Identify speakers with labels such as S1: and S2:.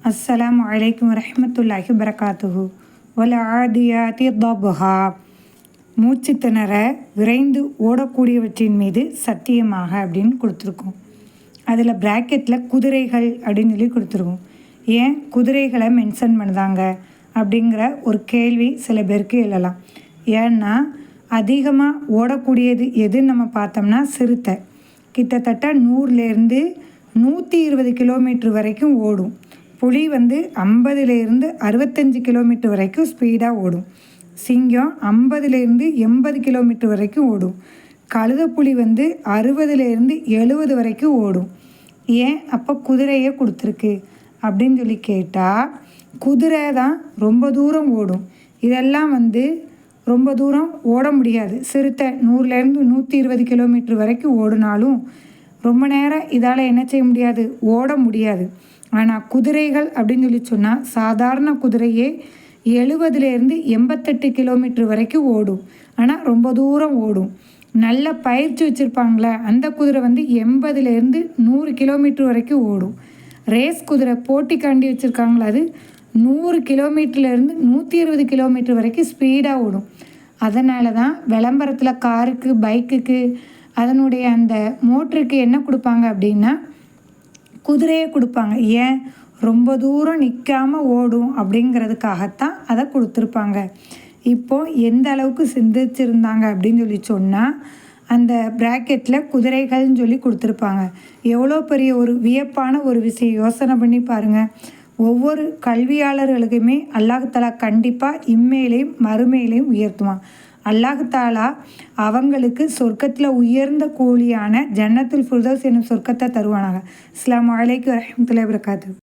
S1: அஸ்ஸலாமு அலைக்கும் வரஹ்மத்துல்லாஹி வபரகாத்துஹு. வல்ஆதியாத்தி தப்ஹா. மூச்சு திணற விரைந்து ஓடக்கூடியவற்றின் மீது சத்தியமாக அப்படின்னு கொடுத்துருக்கோம். அதில் ப்ராக்கெட்டில் குதிரைகள் அப்படின்னு சொல்லி கொடுத்துருக்கோம். ஏன் குதிரைகளை மென்ஷன் பண்ணுதாங்க அப்படிங்கிற ஒரு கேள்வி சில பேருக்கு எழலாம். ஏன்னா அதிகமாக ஓடக்கூடியது எதுன்னு நம்ம பார்த்தோம்னா சிறுத்தை. கிட்டத்தட்ட 100லேருந்து 120 கிலோமீட்டர் வரைக்கும் ஓடும். புலி 50லேருந்து 65 கிலோமீட்டர் வரைக்கும் ஸ்பீடாக ஓடும். சிங்கம் 50லேருந்து 80 கிலோமீட்டர் வரைக்கும் ஓடும். கழுதைப்புலி 60லேருந்து 70 வரைக்கும் ஓடும். ஏன் அப்போ குதிரையை கொடுத்துருக்கு அப்படின்னு சொல்லி கேட்டால், குதிரை தான் ரொம்ப தூரம் ஓடும். இதெல்லாம் ரொம்ப தூரம் ஓட முடியாது. சிறுத்தை 100லேருந்து 120 கிலோமீட்டர் வரைக்கும் ஓடினாலும் ரொம்ப நேரம் இதால் என்ன செய்ய முடியாது, ஓட முடியாது. ஆனால் குதிரைகள் அப்படின்னு சொல்லி சொன்னால் சாதாரண குதிரையே 70லேருந்து 88 கிலோமீட்டர் வரைக்கும் ஓடும். ஆனால் ரொம்ப தூரம் ஓடும். நல்ல பயிற்சி வச்சுருப்பாங்களே அந்த குதிரை 80லேருந்து 100 கிலோமீட்டர் வரைக்கும் ஓடும். ரேஸ் குதிரை போட்டிக்காண்டி வச்சுருக்காங்களா, அது 100 கிலோமீட்டர்லேருந்து 120 கிலோமீட்டர் வரைக்கும் ஸ்பீடாக ஓடும். அதனால தான் விளம்பரத்தில் காருக்கு, பைக்குக்கு, அதனுடைய அந்த மோட்டருக்கு என்ன கொடுப்பாங்க அப்படின்னா குதிரையை கொடுப்பாங்க. ஏன், ரொம்ப தூரம் நிற்காமல் ஓடும் அப்படிங்கிறதுக்காகத்தான் அதை கொடுத்துருப்பாங்க. இப்போது எந்த அளவுக்கு சிந்திச்சிருந்தாங்க அப்படின்னு சொல்லி சொன்னால், அந்த ப்ராக்கெட்டில் குதிரைகள்னு சொல்லி கொடுத்துருப்பாங்க. எவ்வளோ பெரிய ஒரு வியப்பான ஒரு விஷயம். யோசனை பண்ணி பாருங்கள். ஒவ்வொரு கல்வியாளர்களுக்குமே அல்லாஹ் தஆலா கண்டிப்பாக இம்மையிலையும் மறுமையிலையும் உயர்த்துவான். அல்லாஹ் தஆலா அவங்களுக்கு சொர்க்கத்தில் உயர்ந்த கூலியான ஜன்னத்துல் ஃபிர்தௌஸ் என்னும் சொர்க்கத்தை தருவானாங்க. அஸ்ஸலாமு அலைக்கும் வரஹ்மத்துல்லாஹி வபரகாத்துஹு.